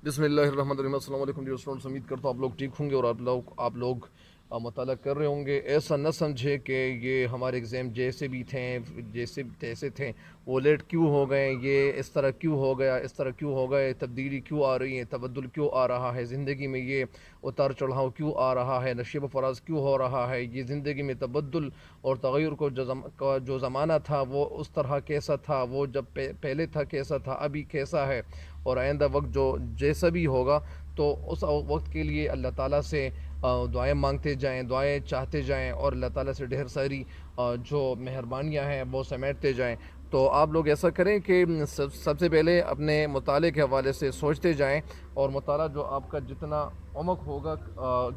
بسم اللہ الرحمن الرحیم۔ السلام علیکم ڈیئر اسٹوڈنٹس، امید کرتا ہوں آپ لوگ ٹھیک ہوں گے اور آپ لوگ مطالعہ کر رہے ہوں گے۔ ایسا نہ سمجھے کہ یہ ہمارے ایگزام جیسے بھی تھے جیسے تھے وہ لیٹ کیوں ہو گئے، یہ اس طرح کیوں ہو گیا، اس طرح کیوں ہو گئے، تبدیلی کیوں آ رہی ہے، تبدل کیوں آ رہا ہے، زندگی میں یہ اتار چڑھاؤ کیوں آ رہا ہے، نشیب و فراز کیوں ہو رہا ہے، یہ زندگی میں تبدل اور تغیر کا جو زمانہ تھا وہ اس طرح کیسا تھا، وہ جب پہلے تھا کیسا تھا، ابھی کیسا ہے، اور آئندہ وقت جو جیسا بھی ہوگا تو اس وقت کے لیے اللہ تعالیٰ سے دعائیں مانگتے جائیں، دعائیں چاہتے جائیں اور اللہ تعالیٰ سے ڈھیر ساری جو مہربانیاں ہیں وہ سمیٹتے جائیں۔ تو آپ لوگ ایسا کریں کہ سب سے پہلے اپنے مطالعے کے حوالے سے سوچتے جائیں، اور مطالعہ جو آپ کا جتنا عمق ہوگا،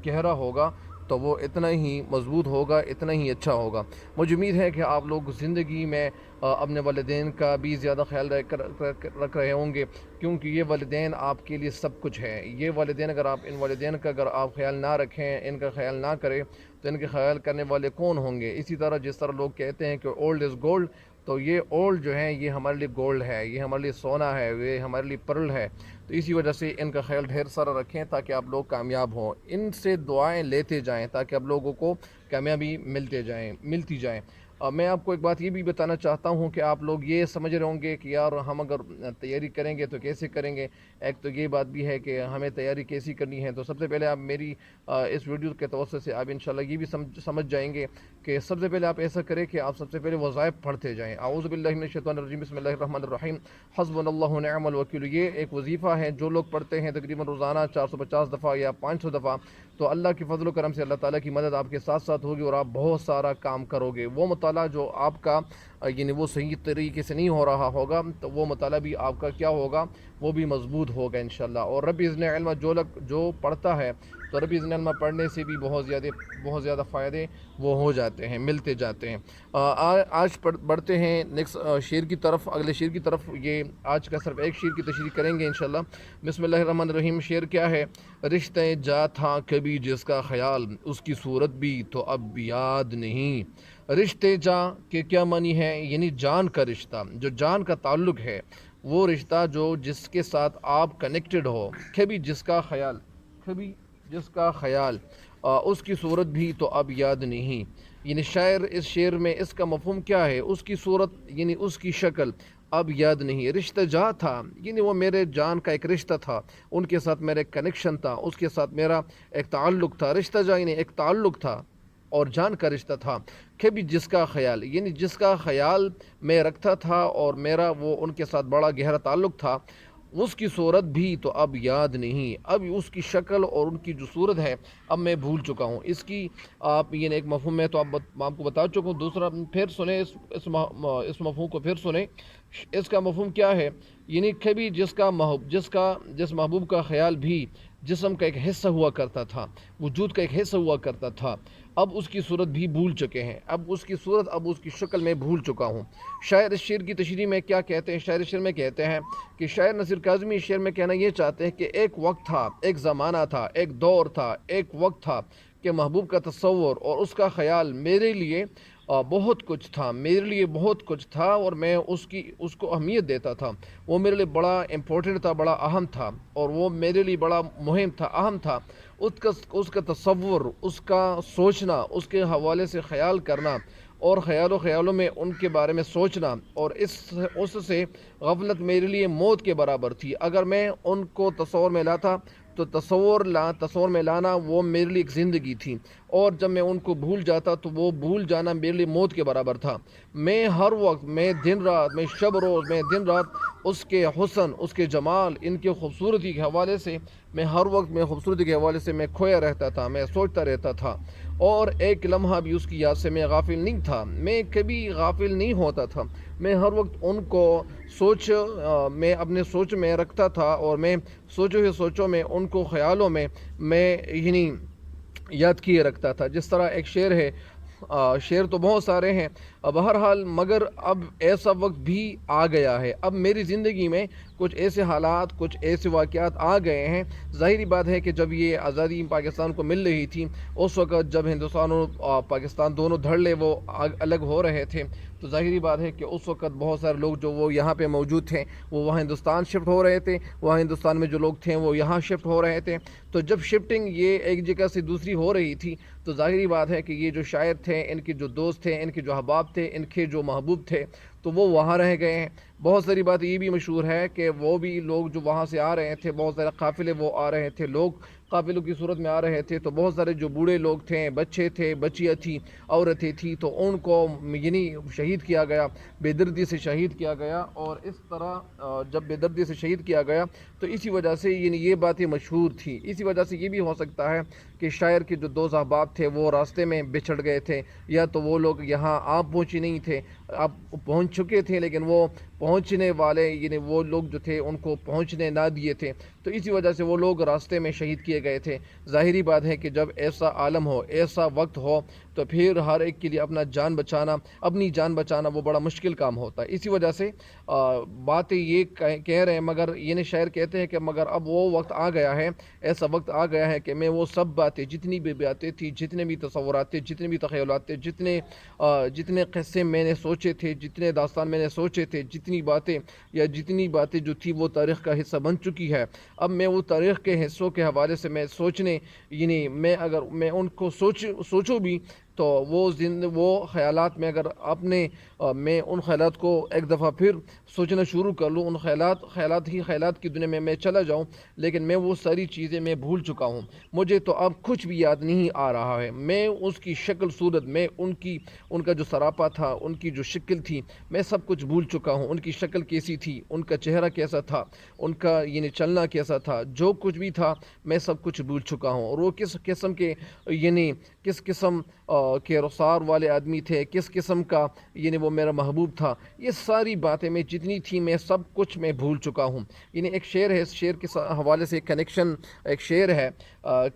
گہرا ہوگا، تو وہ اتنا ہی مضبوط ہوگا، اتنا ہی اچھا ہوگا۔ مجھے امید ہے کہ آپ لوگ زندگی میں اپنے والدین کا بھی زیادہ خیال رکھ رہے ہوں گے، کیونکہ یہ والدین آپ کے لیے سب کچھ ہے۔ یہ والدین ان والدین کا اگر آپ خیال نہ رکھیں، ان کا خیال نہ کریں، تو ان کے خیال کرنے والے کون ہوں گے؟ اسی طرح جس طرح لوگ کہتے ہیں کہ اولڈ از گولڈ، تو یہ اولڈ جو ہیں یہ ہمارے لیے گولڈ ہے، یہ ہمارے لیے سونا ہے، یہ ہمارے لیے پرل ہے۔ تو اسی وجہ سے ان کا خیال ڈھیر سارا رکھیں تاکہ آپ لوگ کامیاب ہوں، ان سے دعائیں لیتے جائیں تاکہ آپ لوگوں کو کامیابی ملتی جائیں۔ میں آپ کو ایک بات یہ بھی بتانا چاہتا ہوں کہ آپ لوگ یہ سمجھ رہے ہوں گے کہ یار ہم اگر تیاری کریں گے تو کیسے کریں گے۔ ایک تو یہ بات بھی ہے کہ ہمیں تیاری کیسی کرنی ہے۔ تو سب سے پہلے آپ میری اس ویڈیو کے توسط سے آپ انشاءاللہ یہ بھی سمجھ جائیں گے کہ سب سے پہلے آپ ایسا کریں کہ آپ سب سے پہلے وظائف پڑھتے جائیں۔ اعوذ باللہ من الشیطان الرجیم، بسم اللہ الرحمن الرحیم، حسبنا اللہ ونعم الوکیل۔ یہ ایک وظیفہ ہے جو لوگ پڑھتے ہیں تقریباً روزانہ 450 دفعہ یا 500 دفعہ، تو اللہ کی فضل و کرم سے اللہ تعالیٰ کی مدد آپ کے ساتھ ساتھ ہوگی اور آپ بہت سارا کام کرو گے۔ وہ مطالعہ جو آپ کا یعنی وہ صحیح طریقے سے نہیں ہو رہا ہوگا تو وہ مطالعہ بھی آپ کا کیا ہوگا، وہ بھی مضبوط ہوگا انشاءاللہ۔ اور رب اذن علم جو پڑھتا ہے تو رب اذن علم پڑھنے سے بھی بہت زیادہ فائدے وہ ہو جاتے ہیں، ملتے جاتے ہیں۔ آج بڑھتے ہیں نیکسٹ شعر کی طرف، اگلے شعر کی طرف۔ یہ آج کا صرف ایک شعر کی تشریح کریں گے انشاءاللہ۔ بسم اللہ الرحمن الرحیم۔ شعر کیا ہے؟ رشتے جا تھا کبھی جس کا خیال، اس کی صورت بھی تو اب یاد نہیں۔ رشتے جا کے کیا معنی ہے؟ یعنی جان کا رشتہ، جو جان کا تعلق ہے، وہ رشتہ جو جس کے ساتھ آپ کنیکٹڈ ہو، کبھی جس کا خیال اس کی صورت بھی تو اب یاد نہیں۔ یعنی شاعر اس شعر میں اس کا مفہوم کیا ہے؟ اس کی صورت یعنی اس کی شکل اب یاد نہیں۔ رشتہ جا تھا یعنی وہ میرے جان کا ایک رشتہ تھا، ان کے ساتھ میرا ایک کنیکشن تھا، اس کے ساتھ میرا ایک تعلق تھا۔ رشتہ جا یعنی ایک تعلق تھا اور جان کا رشتہ تھا۔ کبھی جس کا خیال یعنی جس کا خیال میں رکھتا تھا اور میرا وہ ان کے ساتھ بڑا گہرا تعلق تھا، اس کی صورت بھی تو اب یاد نہیں۔ اب اس کی شکل اور ان کی جو صورت ہے اب میں بھول چکا ہوں۔ اس کی آپ یہ ایک مفہوم ہے تو آپ کو بتا چکا ہوں۔ دوسرا پھر سنیں اس مفہوم کو، پھر سنیں اس کا مفہوم کیا ہے۔ یعنی کبھی جس محبوب کا خیال بھی جسم کا ایک حصہ ہوا کرتا تھا، وجود کا ایک حصہ ہوا کرتا تھا، اب اس کی صورت بھی بھول چکے ہیں، اب اس کی صورت، اب اس کی شکل میں بھول چکا ہوں۔ شاعر اس شعر کی تشریح میں کیا کہتے ہیں؟ شاعر اس شعر میں کہتے ہیں کہ شاعر نصیر کاظمی اس شعر میں کہنا یہ چاہتے ہیں کہ ایک وقت تھا، ایک زمانہ تھا، ایک دور تھا، ایک وقت تھا کہ محبوب کا تصور اور اس کا خیال میرے لیے بہت کچھ تھا، میرے لیے بہت کچھ تھا، اور میں اس کو اہمیت دیتا تھا۔ وہ میرے لیے بڑا امپورٹنٹ تھا، بڑا اہم تھا، اور وہ میرے لیے بڑا مہم تھا، اہم تھا۔ اس کا تصور، اس کا سوچنا، اس کے حوالے سے خیال کرنا اور خیالوں میں ان کے بارے میں سوچنا، اور اس سے غفلت میرے لیے موت کے برابر تھی۔ اگر میں ان کو تصور میں لاتا تو تصور میں لانا وہ میرے لیے ایک زندگی تھی، اور جب میں ان کو بھول جاتا تو وہ بھول جانا میرے لیے موت کے برابر تھا۔ میں ہر وقت، میں دن رات، میں شب روز، میں دن رات اس کے حسن، اس کے جمال، ان کے خوبصورتی کے حوالے سے میں ہر وقت خوبصورتی کے حوالے سے میں کھویا رہتا تھا، میں سوچتا رہتا تھا، اور ایک لمحہ بھی اس کی یاد سے میں غافل نہیں تھا۔ میں کبھی غافل نہیں ہوتا تھا، میں ہر وقت ان کو میں اپنے سوچ میں رکھتا تھا، اور میں سوچوں میں ان کو خیالوں میں یعنی یاد کیے رکھتا تھا۔ جس طرح ایک شعر ہے، شعر تو بہت سارے ہیں، بہرحال مگر اب ایسا وقت بھی آ گیا ہے، اب میری زندگی میں کچھ ایسے حالات کچھ ایسے واقعات آ گئے ہیں. ظاہری بات ہے کہ جب یہ آزادی پاکستان کو مل رہی تھی اس وقت جب ہندوستان اور پاکستان دونوں دھڑے وہ الگ ہو رہے تھے تو ظاہری بات ہے کہ اس وقت بہت سارے لوگ جو وہ یہاں پہ موجود تھے وہ وہاں ہندوستان شفٹ ہو رہے تھے, وہاں ہندوستان میں جو لوگ تھے وہ یہاں شفٹ ہو رہے تھے. تو جب شفٹنگ یہ ایک جگہ سے دوسری ہو رہی تھی تو ظاہری بات ہے کہ یہ جو شاعر تھے, ان کے جو دوست تھے, ان کے جو احباب تھے, ان کے جو محبوب تھے تو وہ وہاں رہ گئے ہیں. بہت ساری بات یہ بھی مشہور ہے کہ وہ بھی لوگ جو وہاں سے آ رہے تھے, بہت سارے قافلے وہ آ رہے تھے, لوگ قافلوں کی صورت میں آ رہے تھے, تو بہت سارے جو بوڑھے لوگ تھے, بچے تھے, بچیاں تھیں, عورتیں تھیں, تو ان کو یعنی شہید کیا گیا, بے دردی سے شہید کیا گیا. اور اس طرح جب بے دردی سے شہید کیا گیا تو اسی وجہ سے یعنی یہ باتیں مشہور تھیں. اسی وجہ سے یہ بھی ہو سکتا ہے کہ شاعر کے جو دو احباب تھے وہ راستے میں بچھڑ گئے تھے, یا تو وہ لوگ یہاں آپ پہنچے نہیں تھے, آپ پہنچ چکے تھے لیکن وہ پہنچنے والے یعنی وہ لوگ جو تھے ان کو پہنچنے نہ دیے تھے, تو اسی وجہ سے وہ لوگ راستے میں شہید کیے گئے تھے. ظاہری بات ہے کہ جب ایسا عالم ہو, ایسا وقت ہو, تو پھر ہر ایک کے لیے اپنی جان بچانا وہ بڑا مشکل کام ہوتا ہے. اسی وجہ سے باتیں یہ کہہ رہے ہیں, مگر یہ شاعر کہتے ہیں کہ مگر اب وہ وقت آ گیا ہے, ایسا وقت آ گیا ہے کہ میں وہ سب باتیں, جتنی بھی باتیں تھیں, جتنے بھی تصورات تھے, جتنے بھی تخیلات تھے, جتنے قصے میں نے سوچے تھے, جتنے داستان میں نے سوچے تھے, جتنی باتیں جو تھی وہ تاریخ کا حصہ بن چکی ہے, اب میں وہ تاریخ کے حصوں کے حوالے سے میں سوچنے یعنی اگر میں ان کو سوچوں بھی تو وہ خیالات میں اگر میں ان خیالات کو ایک دفعہ پھر سوچنا شروع کر لوں, ان خیالات کی دنیا میں چلا جاؤں, لیکن میں وہ ساری چیزیں میں بھول چکا ہوں. مجھے تو اب کچھ بھی یاد نہیں آ رہا ہے. میں اس کی شکل صورت میں ان کا جو سراپا تھا, ان کی جو شکل تھی, میں سب کچھ بھول چکا ہوں. ان کی شکل کیسی تھی, ان کا چہرہ کیسا تھا, ان کا یعنی چلنا کیسا تھا, جو کچھ بھی تھا میں سب کچھ بھول چکا ہوں. اور وہ کس قسم کے رخسار والے آدمی تھے, کس قسم کا یعنی وہ میرا محبوب تھا, یہ ساری باتیں میں جتنی تھی میں سب کچھ میں بھول چکا ہوں. یعنی ایک شعر ہے, اس شعر کے حوالے سے ایک شعر ہے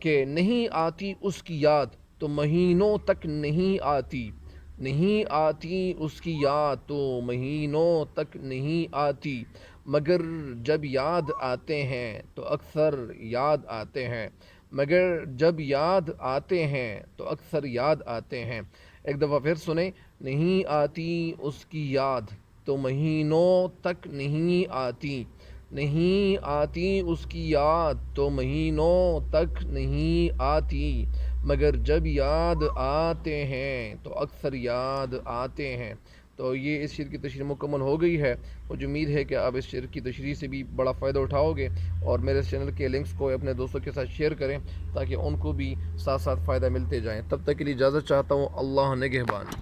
کہ نہیں آتی اس کی یاد تو مہینوں تک نہیں آتی, نہیں آتی اس کی یاد تو مہینوں تک نہیں آتی, مگر جب یاد آتے ہیں تو اکثر یاد آتے ہیں, مگر جب یاد آتے ہیں تو اکثر یاد آتے ہیں. ایک دفعہ پھر سنیں, نہیں آتی اس کی یاد تو مہینوں تک نہیں آتی, نہیں آتی اس کی یاد تو مہینوں تک نہیں آتی, مگر جب یاد آتے ہیں تو اکثر یاد آتے ہیں. تو یہ اس شعر کی تشریح مکمل ہو گئی ہے. مجھے امید ہے کہ آپ اس شعر کی تشریح سے بھی بڑا فائدہ اٹھاؤ گے, اور میرے چینل کے لنکس کو اپنے دوستوں کے ساتھ شیئر کریں تاکہ ان کو بھی ساتھ ساتھ فائدہ ملتے جائیں. تب تک کے لیے اجازت چاہتا ہوں. اللہ نگہبان.